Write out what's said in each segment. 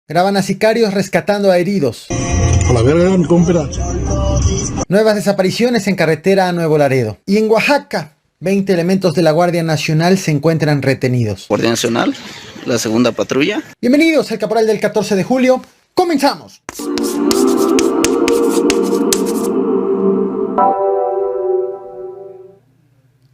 Graban a sicarios rescatando a heridos. A la verga, mi compra. Nuevas desapariciones en carretera a Nuevo Laredo. Y en Oaxaca, 20 elementos de la Guardia Nacional se encuentran retenidos. Guardia Nacional, la segunda patrulla. Bienvenidos al Caporal del 14 de julio. ¡Comenzamos!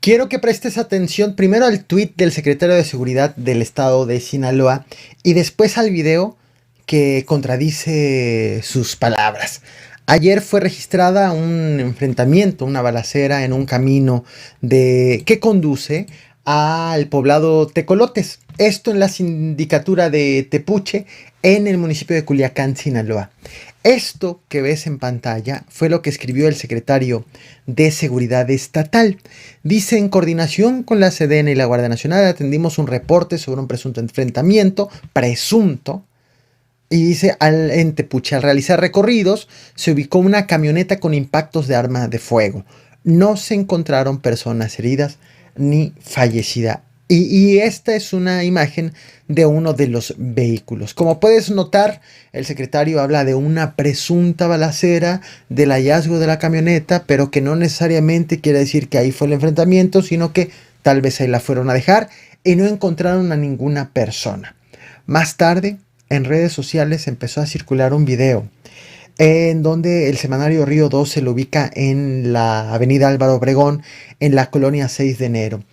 Quiero que prestes atención primero al tuit del secretario de Seguridad del Estado de Sinaloa y después al video que contradice sus palabras. Ayer fue registrada un enfrentamiento, una balacera en un camino que conduce al poblado Tecolotes. Esto en la sindicatura de Tepuche, en el municipio de Culiacán, Sinaloa. Esto que ves en pantalla fue lo que escribió el secretario de Seguridad Estatal. Dice: en coordinación con la SEDENA y la Guardia Nacional atendimos un reporte sobre un presunto enfrentamiento, presunto, y dice, en Tepuche, al realizar recorridos, se ubicó una camioneta con impactos de arma de fuego. No se encontraron personas heridas ni fallecidas. Y esta es una imagen de uno de los vehículos. Como puedes notar, el secretario habla de una presunta balacera, del hallazgo de la camioneta, pero que no necesariamente quiere decir que ahí fue el enfrentamiento, sino que tal vez ahí la fueron a dejar y no encontraron a ninguna persona. Más tarde, en redes sociales empezó a circular un video en donde el semanario Río 12 lo ubica en la avenida Álvaro Obregón, en la colonia 6 de enero.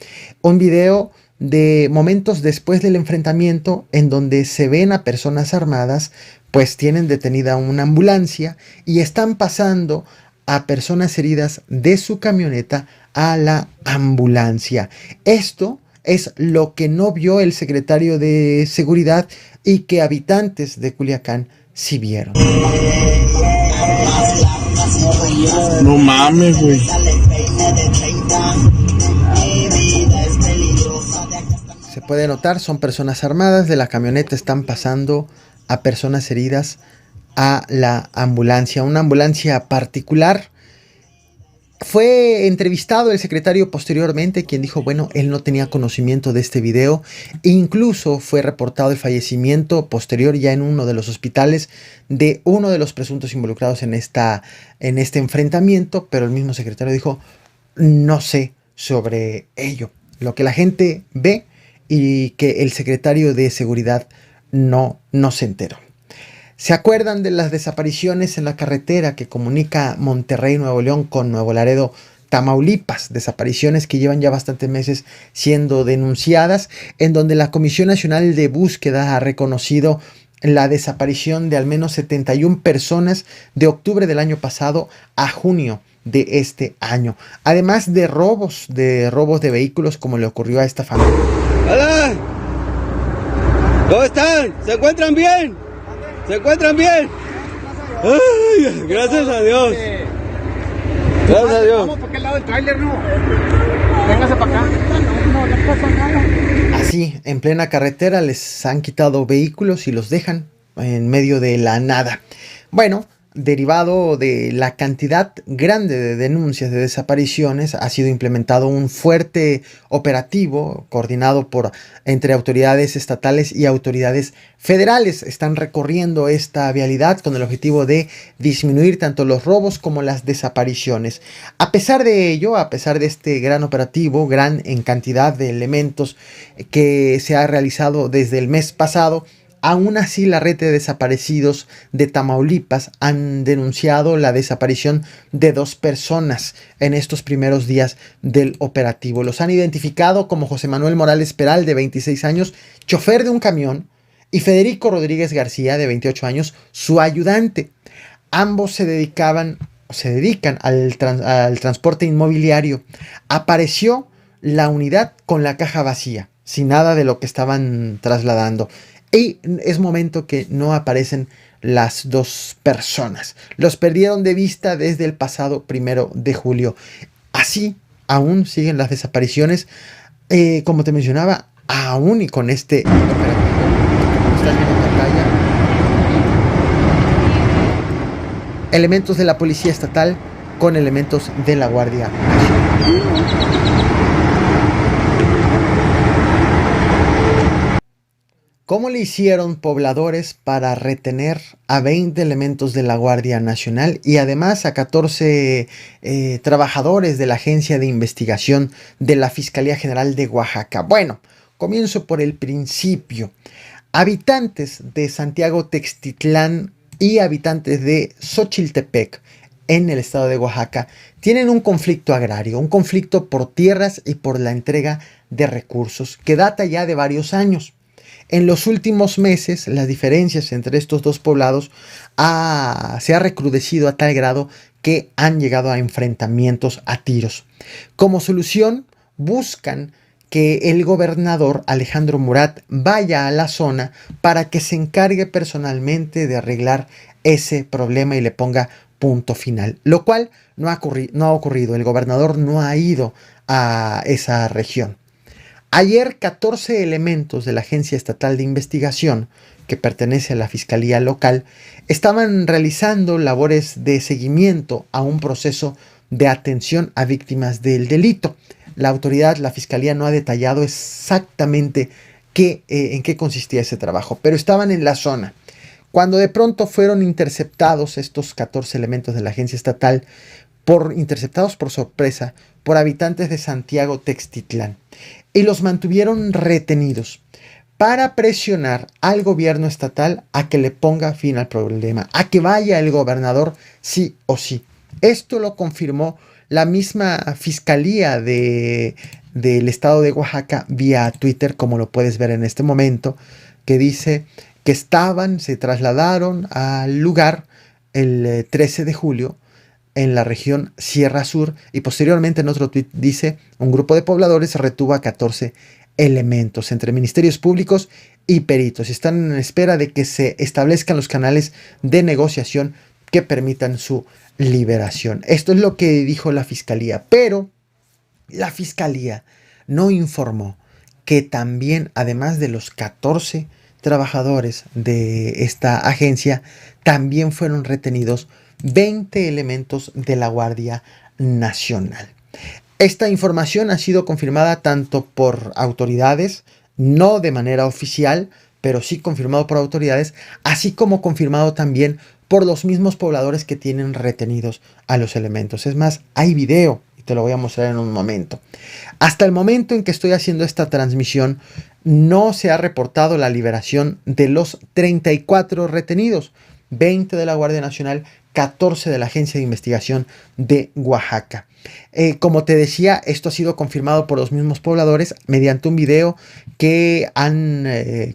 Un video de momentos después del enfrentamiento en donde se ven a personas armadas, pues tienen detenida una ambulancia y están pasando a personas heridas de su camioneta a la ambulancia. Esto es lo que no vio el secretario de Seguridad y que habitantes de Culiacán sí vieron. No mames, güey. Se puede notar, son personas armadas, de la camioneta están pasando a personas heridas a la ambulancia, una ambulancia particular. Fue entrevistado el secretario posteriormente, quien dijo, bueno, él no tenía conocimiento de este video. E incluso fue reportado el fallecimiento posterior ya en uno de los hospitales de uno de los presuntos involucrados en este enfrentamiento, pero el mismo secretario dijo, no sé sobre ello. Lo que la gente ve y que el secretario de Seguridad no se enteró. ¿Se acuerdan de las desapariciones en la carretera que comunica Monterrey, Nuevo León con Nuevo Laredo, Tamaulipas? Desapariciones que llevan ya bastantes meses siendo denunciadas, en donde la Comisión Nacional de Búsqueda ha reconocido la desaparición de al menos 71 personas de octubre del año pasado a junio de este año. Además de robos de vehículos, como le ocurrió a esta familia. ¡Hola! ¿Cómo están? ¿Se encuentran bien? ¿Se encuentran bien? ¡Ay! Gracias a Dios. Gracias a Dios. Vamos para aquel lado del tráiler, ¿no? Véngase para acá. No pasa nada. Así, en plena carretera les han quitado vehículos y los dejan en medio de la nada. Bueno, derivado de la cantidad grande de denuncias de desapariciones, ha sido implementado un fuerte operativo coordinado entre autoridades estatales y autoridades federales. Están recorriendo esta vialidad con el objetivo de disminuir tanto los robos como las desapariciones. A pesar de ello, a pesar de este gran operativo, gran en cantidad de elementos que se ha realizado desde el mes pasado, aún así, la red de desaparecidos de Tamaulipas han denunciado la desaparición de 2 personas en estos primeros días del operativo. Los han identificado como José Manuel Morales Peral, de 26 años, chofer de un camión, y Federico Rodríguez García, de 28 años, su ayudante. Ambos se dedican al transporte inmobiliario. Apareció la unidad con la caja vacía, sin nada de lo que estaban trasladando. Y es momento que no aparecen las 2 personas. Los perdieron de vista desde el pasado 1 de julio. Así, aún siguen las desapariciones. Como te mencionaba, aún y con este operativo, como estás viendo en pantalla, elementos de la Policía Estatal con elementos de la Guardia Nacional. ¿Cómo le hicieron pobladores para retener a 20 elementos de la Guardia Nacional y además a 14 trabajadores de la Agencia de Investigación de la Fiscalía General de Oaxaca? Bueno, comienzo por el principio. Habitantes de Santiago Textitlán y habitantes de Xochiltepec, en el estado de Oaxaca, tienen un conflicto agrario, un conflicto por tierras y por la entrega de recursos que data ya de varios años. En los últimos meses, las diferencias entre estos dos poblados se ha recrudecido a tal grado que han llegado a enfrentamientos a tiros. Como solución, buscan que el gobernador Alejandro Murat vaya a la zona para que se encargue personalmente de arreglar ese problema y le ponga punto final, lo cual no ha ocurrido. El gobernador no ha ido a esa región. Ayer 14 elementos de la Agencia Estatal de Investigación, que pertenece a la Fiscalía Local, estaban realizando labores de seguimiento a un proceso de atención a víctimas del delito. La autoridad, la Fiscalía, no ha detallado exactamente en qué consistía ese trabajo, pero estaban en la zona. Cuando de pronto fueron interceptados estos 14 elementos de la Agencia Estatal, interceptados por sorpresa por habitantes de Santiago Textitlán, y los mantuvieron retenidos para presionar al gobierno estatal a que le ponga fin al problema, a que vaya el gobernador sí o sí. Esto lo confirmó la misma Fiscalía del estado de Oaxaca vía Twitter, como lo puedes ver en este momento, que dice que se trasladaron al lugar el 13 de julio en la región Sierra Sur, y posteriormente en otro tuit dice: un grupo de pobladores retuvo a 14 elementos entre ministerios públicos y peritos y están en espera de que se establezcan los canales de negociación que permitan su liberación. Esto es lo que dijo la Fiscalía, pero la Fiscalía no informó que también, además de los 14 trabajadores de esta agencia, también fueron retenidos 20 elementos de la Guardia Nacional. Esta información ha sido confirmada tanto por autoridades, no de manera oficial, pero sí confirmado por autoridades, así como confirmado también por los mismos pobladores que tienen retenidos a los elementos. Es más, hay video y te lo voy a mostrar en un momento. Hasta el momento en que estoy haciendo esta transmisión, no se ha reportado la liberación de los 34 retenidos, 20 de la Guardia Nacional, 14 de la Agencia de Investigación de Oaxaca. Como te decía, esto ha sido confirmado por los mismos pobladores mediante un video que han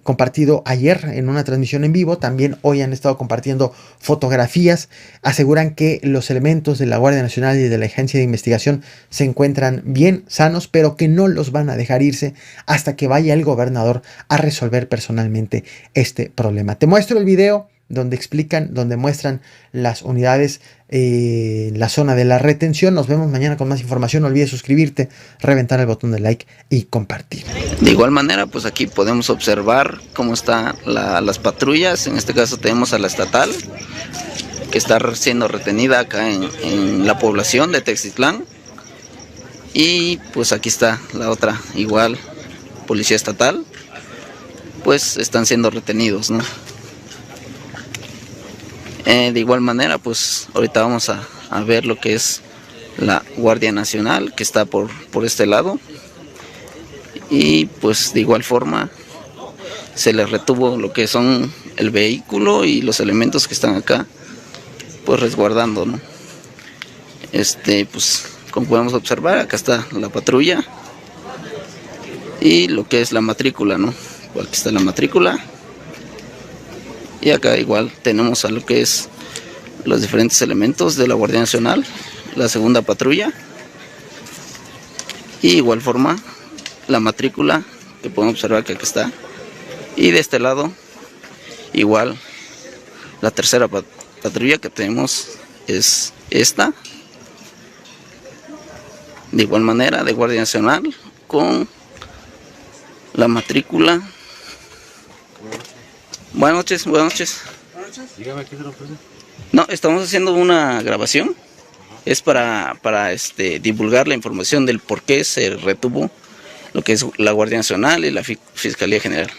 compartido ayer en una transmisión en vivo. También hoy han estado compartiendo fotografías. Aseguran que los elementos de la Guardia Nacional y de la Agencia de Investigación se encuentran bien, sanos, pero que no los van a dejar irse hasta que vaya el gobernador a resolver personalmente este problema. Te muestro el video donde muestran las unidades en la zona de la retención. Nos vemos mañana con más información. No olvides suscribirte, reventar el botón de like y compartir. De igual manera, pues aquí podemos observar cómo están las patrullas. En este caso tenemos a la estatal, que está siendo retenida acá en la población de Textitlán. Y pues aquí está la otra, igual, policía estatal. Pues están siendo retenidos, ¿no? De igual manera, pues ahorita vamos a ver lo que es la Guardia Nacional, que está por este lado. Y pues de igual forma se les retuvo lo que son el vehículo y los elementos que están acá, pues resguardando, ¿no? Pues como podemos observar, acá está la patrulla y lo que es la matrícula, ¿no? Aquí está la matrícula. Y acá igual tenemos a lo que es los diferentes elementos de la Guardia Nacional, la segunda patrulla. Y igual forma la matrícula, que podemos observar que aquí está. Y de este lado igual la tercera patrulla que tenemos es esta. De igual manera de Guardia Nacional con la matrícula. Buenas noches, buenas noches. Dígame, ¿qué se lo ofrece? No, estamos haciendo una grabación. Es para divulgar la información del por qué se retuvo lo que es la Guardia Nacional y la Fiscalía General.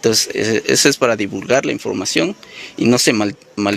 Entonces, eso es para divulgar la información y no se mal